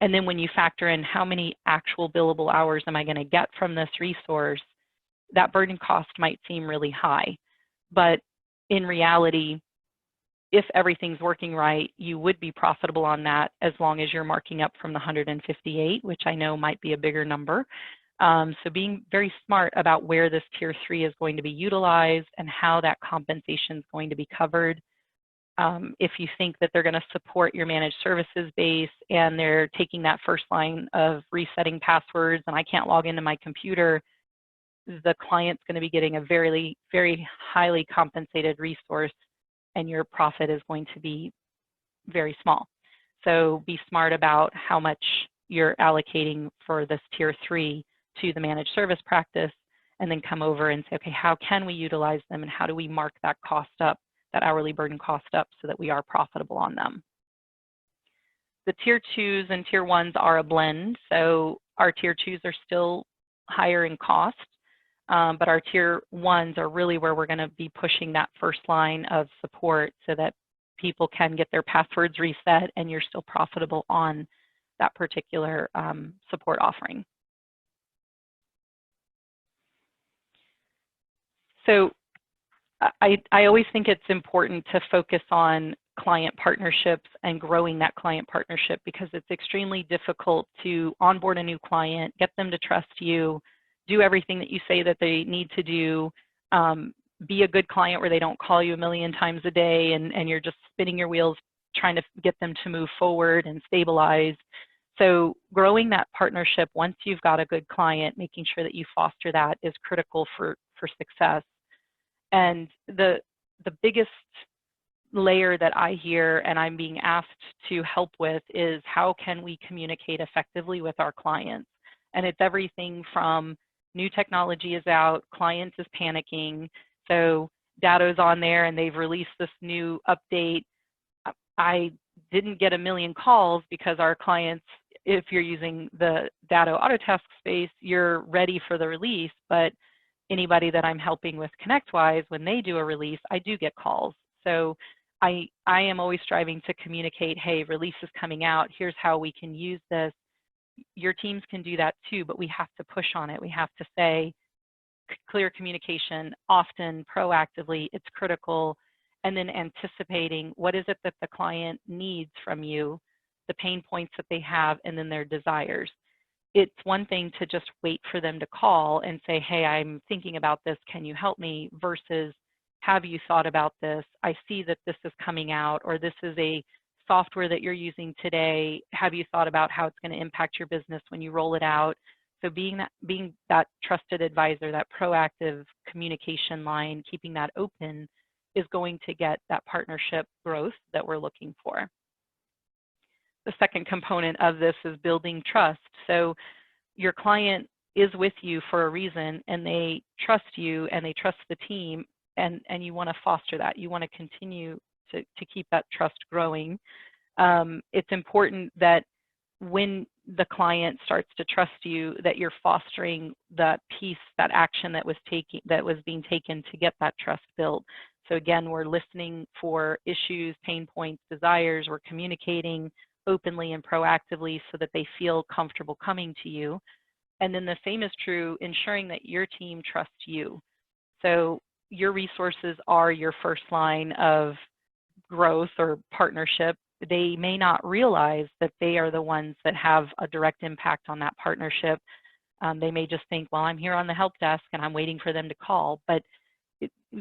And then when you factor in how many actual billable hours am I going to get from this resource, that burden cost might seem really high, but in reality, if everything's working right, you would be profitable on that as long as you're marking up from the 158, which I know might be a bigger number. So being very smart about where this tier 3 is going to be utilized and how that compensation is going to be covered. If you think that they're going to support your managed services base and they're taking that first line of resetting passwords and I can't log into my computer, the client's going to be getting a very, very highly compensated resource and your profit is going to be very small. So be smart about how much you're allocating for this tier 3 to the managed service practice, and then come over and say, okay, how can we utilize them and how do we mark that cost up, that hourly burden cost up, so that we are profitable on them. The tier 2s and tier 1s are a blend. So our tier 2s are still higher in cost, but our tier 1s are really where we're going to be pushing that first line of support so that people can get their passwords reset and you're still profitable on that particular support offering. So I always think it's important to focus on client partnerships and growing that client partnership, because it's extremely difficult to onboard a new client, get them to trust you, do everything that you say that they need to do, be a good client where they don't call you a million times a day and you're just spinning your wheels trying to get them to move forward and stabilize. So growing that partnership once you've got a good client, making sure that you foster that is critical for success. And the biggest layer that I hear and I'm being asked to help with is how can we communicate effectively with our clients? And it's everything from new technology is out, clients is panicking, so Datto's on there and they've released this new update. I didn't get a million calls because our clients, if you're using the Datto Autotask space, you're ready for the release, but anybody that I'm helping with ConnectWise, when they do a release, I do get calls. So I am always striving to communicate, hey, release is coming out, here's how we can use this. Your teams can do that too, but we have to push on it. We have to say clear communication, often, proactively, it's critical, and then anticipating what is it that the client needs from you, the pain points that they have, and then their desires. It's one thing to just wait for them to call and say, hey, I'm thinking about this, can you help me, versus have you thought about this? I see that this is coming out, or this is a software that you're using today. Have you thought about how it's going to impact your business when you roll it out? So being that trusted advisor, that proactive communication line, keeping that open is going to get that partnership growth that we're looking for. The second component of this is building trust. So your client is with you for a reason, and they trust you and they trust the team, and you want to foster that. You want to continue to keep that trust growing. It's important that when the client starts to trust you, that you're fostering that piece, that action that was being taken to get that trust built. So again, we're listening for issues, pain points, desires. We're communicating openly and proactively so that they feel comfortable coming to you. And then the same is true, ensuring that your team trusts you. So your resources are your first line of growth or partnership. They may not realize that they are the ones that have a direct impact on that partnership. They may just think, well, I'm here on the help desk and I'm waiting for them to call. But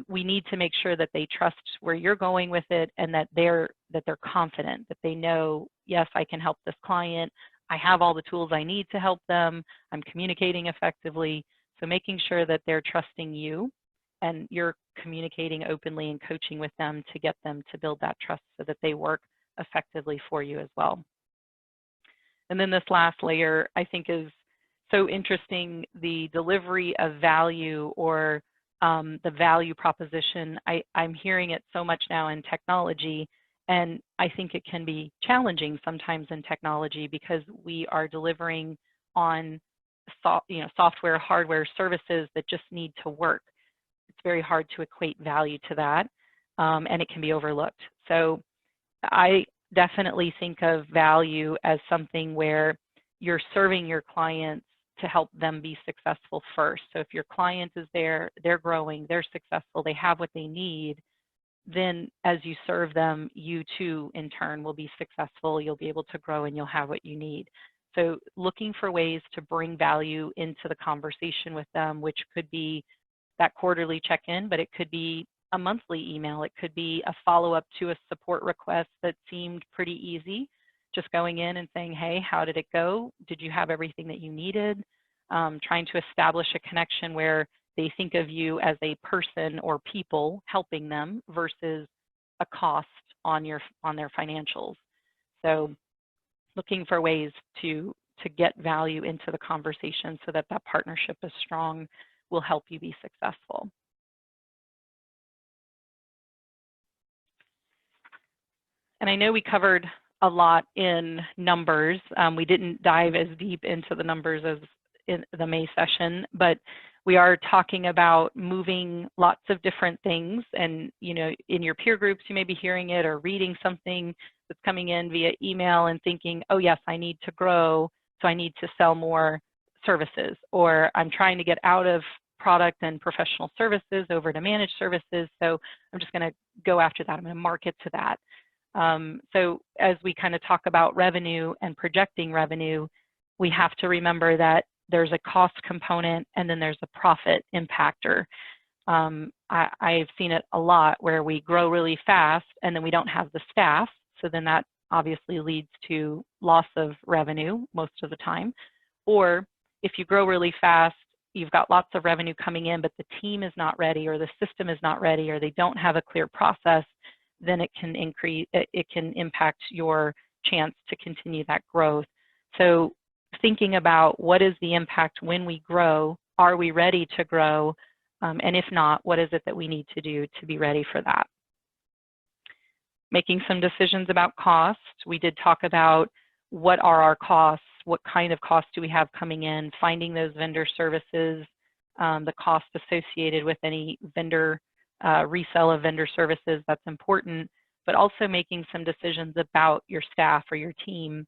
we need to make sure that they trust where you're going with it, and that they're confident, that they know, yes, I can help this client. I have all the tools I need to help them. I'm communicating effectively. So making sure that they're trusting you and you're communicating openly and coaching with them to get them to build that trust so that they work effectively for you as well. And then this last layer, I think, is so interesting, the delivery of value, or the value proposition. I'm hearing it so much now in technology, and I think it can be challenging sometimes in technology because we are delivering on software, hardware, services that just need to work. It's very hard to equate value to that, and it can be overlooked. So I definitely think of value as something where you're serving your clients to help them be successful first. So if your client is there, they're growing, they're successful, they have what they need, then as you serve them, you too, in turn, will be successful, you'll be able to grow, and you'll have what you need. So looking for ways to bring value into the conversation with them, which could be that quarterly check-in, but it could be a monthly email. It could be a follow-up to a support request that seemed pretty easy, just going in and saying, hey, how did it go? Did you have everything that you needed? Trying to establish a connection where they think of you as a person or people helping them versus a cost on their financials. So looking for ways to get value into the conversation so that that partnership is strong will help you be successful. And I know we covered a lot in numbers. We didn't dive as deep into the numbers as in the May session, but we are talking about moving lots of different things. And, you know, in your peer groups, you may be hearing it or reading something that's coming in via email and thinking, oh yes, I need to grow, so I need to sell more services, or I'm trying to get out of product and professional services over to managed services, so I'm just going to go after that. I'm going to market to that. So as we kind of talk about revenue and projecting revenue, we have to remember that there's a cost component and then there's a profit impactor. I've seen it a lot where we grow really fast and then we don't have the staff, so then that obviously leads to loss of revenue most of the time. Or if you grow really fast, you've got lots of revenue coming in, but the team is not ready, or the system is not ready, or they don't have a clear process, then it can impact your chance to continue that growth. So thinking about what is the impact when we grow, are we ready to grow? And if not, what is it that we need to do to be ready for that? Making some decisions about cost. We did talk about what are our costs, what kind of costs do we have coming in, finding those vendor services, the cost associated with any vendor resale of vendor services, that's important, but also making some decisions about your staff or your team.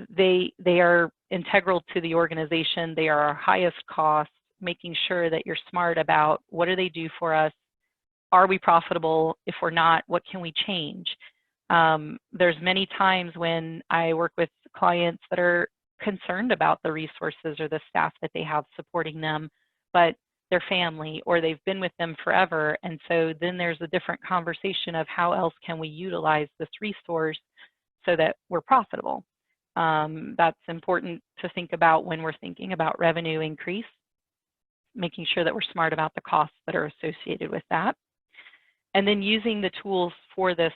They are integral to the organization. They are our highest cost, making sure that you're smart about what do they do for us? Are we profitable? If we're not, what can we change? There's many times when I work with clients that are concerned about the resources or the staff that they have supporting them, but their family or they've been with them forever. And so then there's a different conversation of how else can we utilize this resource so that we're profitable. That's important to think about when we're thinking about revenue increase, making sure that we're smart about the costs that are associated with that. And then using the tools for this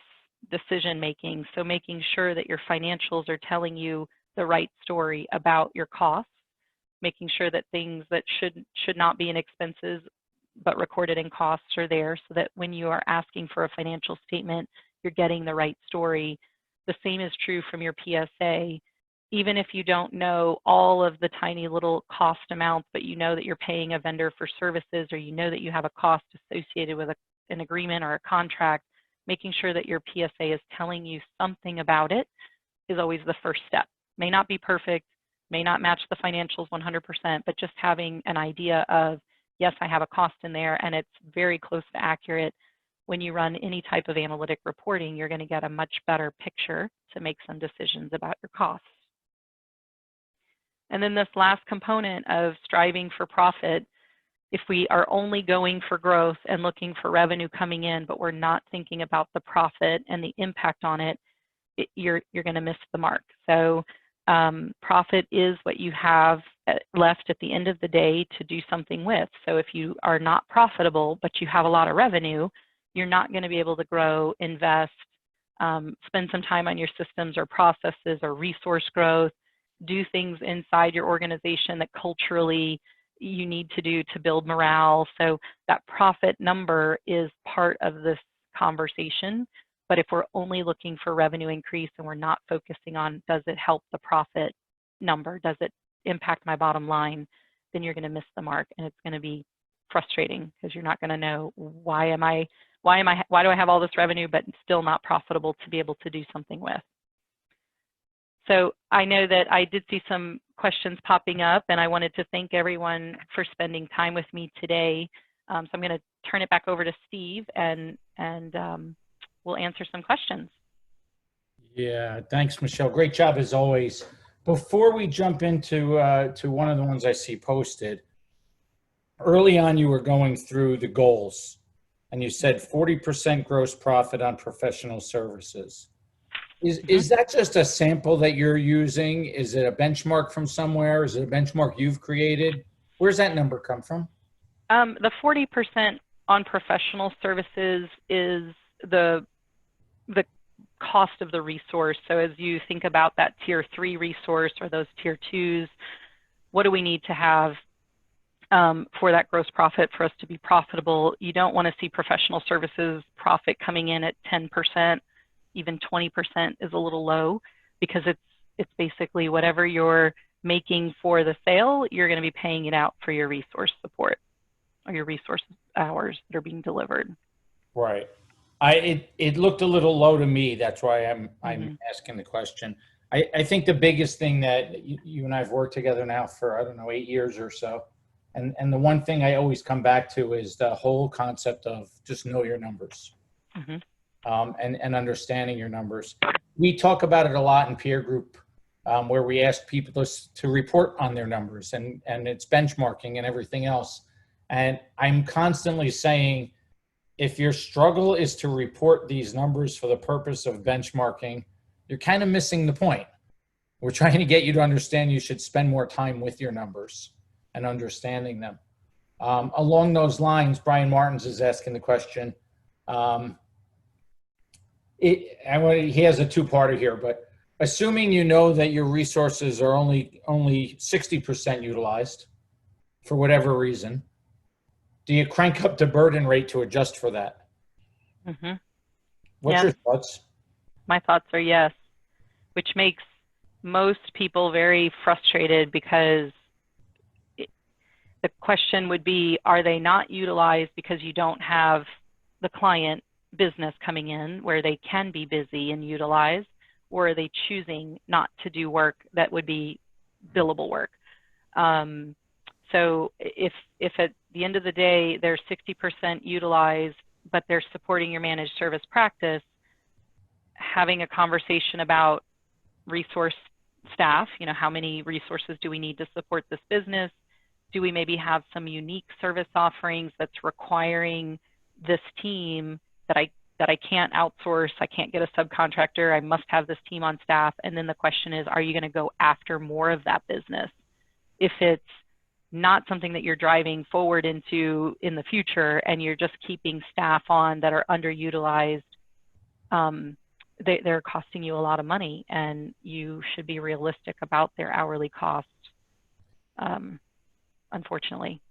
decision making. So making sure that your financials are telling you the right story about your costs, making sure that things that should not be in expenses but recorded in costs are there, so that when you are asking for a financial statement, you're getting the right story. The same is true from your PSA. Even if you don't know all of the tiny little cost amounts, but you know that you're paying a vendor for services, or you know that you have a cost associated with an agreement or a contract, making sure that your PSA is telling you something about it is always the first step. May not be perfect, may not match the financials 100%, but just having an idea of, yes, I have a cost in there and it's very close to accurate. When you run any type of analytic reporting, you're going to get a much better picture to make some decisions about your costs. And then this last component of striving for profit, if we are only going for growth and looking for revenue coming in, but we're not thinking about the profit and the impact on it, you're going to miss the mark. So profit is what you have left at the end of the day to do something with. So if you are not profitable, but you have a lot of revenue, you're not going to be able to grow, invest, spend some time on your systems or processes or resource growth, do things inside your organization that culturally you need to do to build morale. So that profit number is part of this conversation. But if we're only looking for revenue increase and we're not focusing on, does it help the profit number? Does it impact my bottom line? Then you're going to miss the mark, and it's going to be frustrating because you're not going to know why do I have all this revenue but still not profitable to be able to do something with. So I know that I did see some questions popping up, and I wanted to thank everyone for spending time with me today. So I'm going to turn it back over to Steve, and we'll answer some questions. Yeah, thanks, Michelle. Great job as always. Before we jump into to one of the ones I see posted, early on you were going through the goals, and you said 40% gross profit on professional services. Is that just a sample that you're using? Is it a benchmark from somewhere? Is it a benchmark you've created? Where's that number come from? The 40% on professional services is the cost of the resource. So as you think about that tier 3 resource or those tier 2s, what do we need to have for that gross profit for us to be profitable? You don't want to see professional services profit coming in at 10%. Even 20% is a little low, because it's basically whatever you're making for the sale, you're going to be paying it out for your resource support or your resource hours that are being delivered. Right. It looked a little low to me. That's why I'm asking the question. I think the biggest thing that you and I have worked together now for, I don't know, 8 years or so. And the one thing I always come back to is the whole concept of just know your numbers. And understanding your numbers. We talk about it a lot in peer group, where we ask people to report on their numbers, and it's benchmarking and everything else. And I'm constantly saying, if your struggle is to report these numbers for the purpose of benchmarking, you're kind of missing the point. We're trying to get you to understand you should spend more time with your numbers and understanding them. Along those lines, Brian Martins is asking the question. He has a two-parter here, but assuming you know that your resources are only 60% utilized for whatever reason, do you crank up the burden rate to adjust for that? What's your thoughts? My thoughts are yes, which makes most people very frustrated, because the question would be, are they not utilized because you don't have the client business coming in where they can be busy and utilized, or are they choosing not to do work that would be billable work? So if at the end of the day they're 60% utilized, but they're supporting your managed service practice, having a conversation about resource staff, how many resources do we need to support this business? Do we maybe have some unique service offerings that's requiring this team that I can't outsource, I can't get a subcontractor, I must have this team on staff? And then the question is, are you going to go after more of that business? If it's not something that you're driving forward into in the future, and you're just keeping staff on that are underutilized, they're costing you a lot of money, and you should be realistic about their hourly cost, unfortunately.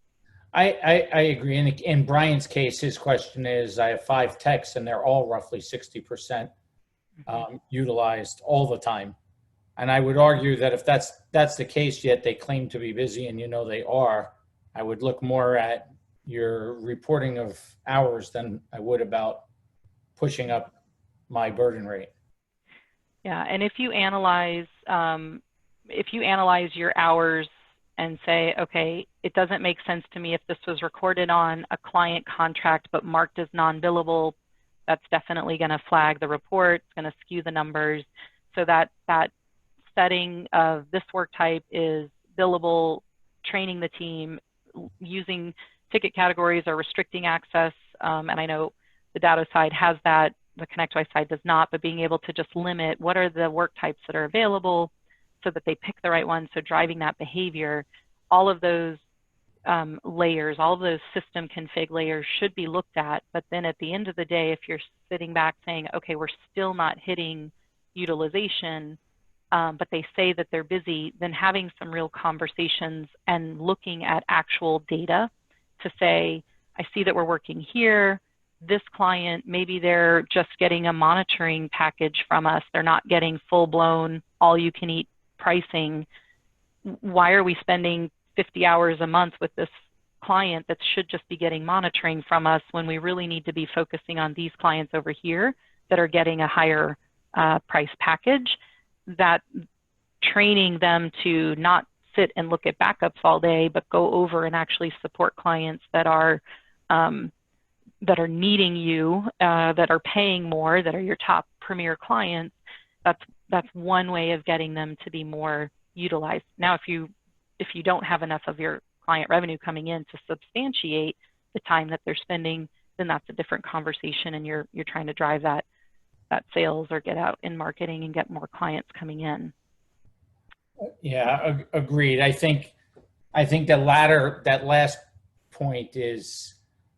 I agree. And in Brian's case, his question is, I have 5 techs and they're all roughly 60% utilized all the time. And I would argue that if that's the case, yet they claim to be busy and they are, I would look more at your reporting of hours than I would about pushing up my burden rate. Yeah, and if you analyze your hours and say, okay, it doesn't make sense to me if this was recorded on a client contract but marked as non-billable, that's definitely going to flag the report, it's going to skew the numbers. So that setting of this work type is billable, training the team, using ticket categories or restricting access, and I know the data side has that, the ConnectWise side does not, but being able to just limit what are the work types that are available so that they pick the right one. So driving that behavior, all of those layers, all of those system config layers should be looked at. But then at the end of the day, if you're sitting back saying, okay, we're still not hitting utilization, but they say that they're busy, then having some real conversations and looking at actual data to say, I see that we're working here. This client, maybe they're just getting a monitoring package from us. They're not getting full-blown, all-you-can-eat pricing. Why are we spending 50 hours a month with this client that should just be getting monitoring from us when we really need to be focusing on these clients over here that are getting a higher price package? That training them to not sit and look at backups all day, but go over and actually support clients that are needing you, that are paying more, that are your top premier clients. That's one way of getting them to be more utilized. Now, if you don't have enough of your client revenue coming in to substantiate the time that they're spending, then that's a different conversation, and you're trying to drive that sales or get out in marketing and get more clients coming in. Yeah, agreed. I think that last point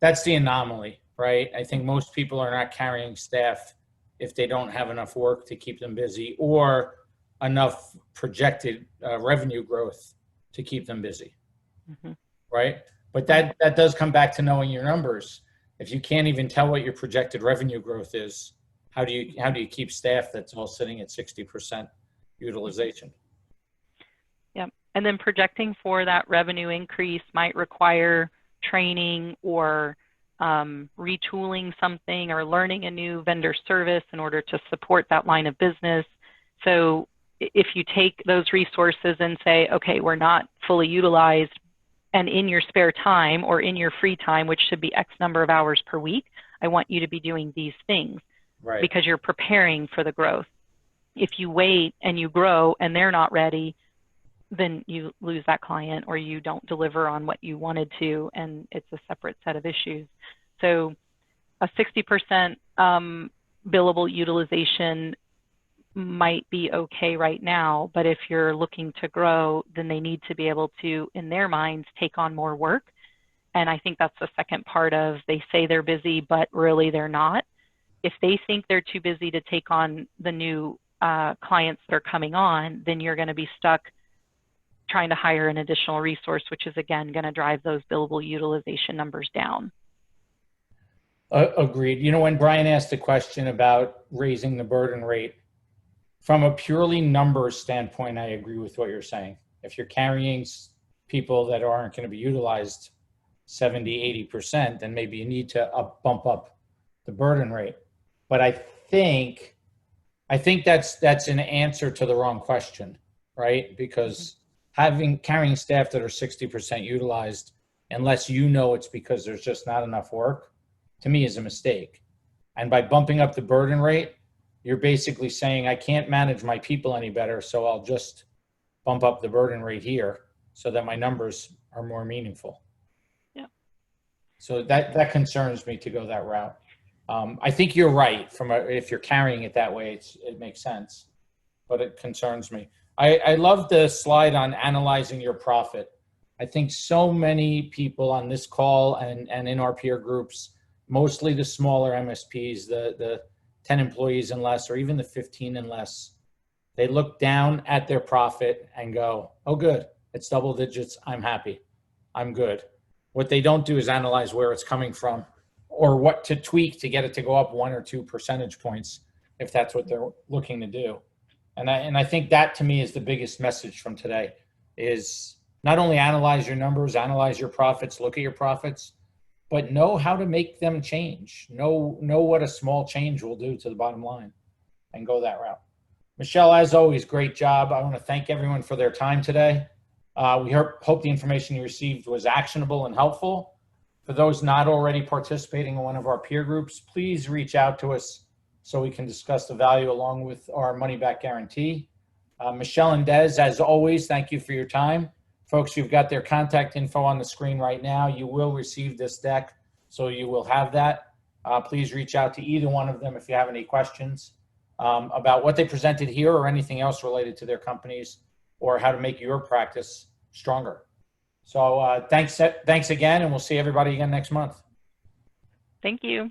that's the anomaly, right? I think most people are not carrying staff if they don't have enough work to keep them busy or enough projected revenue growth to keep them busy, right? But that does come back to knowing your numbers. If you can't even tell what your projected revenue growth is, how do you keep staff that's all sitting at 60% utilization? Yeah, and then projecting for that revenue increase might require training or retooling something or learning a new vendor service in order to support that line of business. So if you take those resources and say, okay, we're not fully utilized, and in your spare time or in your free time, which should be X number of hours per week, I want you to be doing these things, right? Because you're preparing for the growth. If you wait and you grow and they're not ready, then you lose that client or you don't deliver on what you wanted to, and it's a separate set of issues. So a 60% billable utilization might be okay right now, but if you're looking to grow, then they need to be able to, in their minds, take on more work. And I think that's the second part of, they say they're busy, but really they're not. If they think they're too busy to take on the new clients that are coming on, then you're going to be stuck trying to hire an additional resource, which is again going to drive those billable utilization numbers down. Agreed. You know, when Brian asked the question about raising the burden rate, from a purely numbers standpoint, I agree with what you're saying. If you're carrying people that aren't going to be utilized 70, 80%, then maybe you need to bump up the burden rate. But I think that's an answer to the wrong question, right? Because carrying staff that are 60% utilized, unless you know it's because there's just not enough work, to me is a mistake. And by bumping up the burden rate, you're basically saying, I can't manage my people any better, so I'll just bump up the burden rate here so that my numbers are more meaningful. Yeah. So that concerns me to go that route. I think you're right. If you're carrying it that way, it makes sense, but it concerns me. I love the slide on analyzing your profit. I think so many people on this call and in our peer groups, mostly the smaller MSPs, the 10 employees and less, or even the 15 and less, they look down at their profit and go, oh, good, it's double digits. I'm happy. I'm good. What they don't do is analyze where it's coming from or what to tweak to get it to go up 1 or 2 percentage points if that's what they're looking to do. And I think that to me is the biggest message from today is not only analyze your numbers, analyze your profits, look at your profits, but know how to make them change. Know what a small change will do to the bottom line and go that route. Michelle, as always, great job. I want to thank everyone for their time today. We hope the information you received was actionable and helpful. For those not already participating in one of our peer groups, please reach out to us so we can discuss the value along with our money back guarantee. Michelle and Des, as always, thank you for your time. Folks, you've got their contact info on the screen right now. You will receive this deck, so you will have that. Please reach out to either one of them if you have any questions about what they presented here or anything else related to their companies or how to make your practice stronger. So thanks again, and we'll see everybody again next month. Thank you.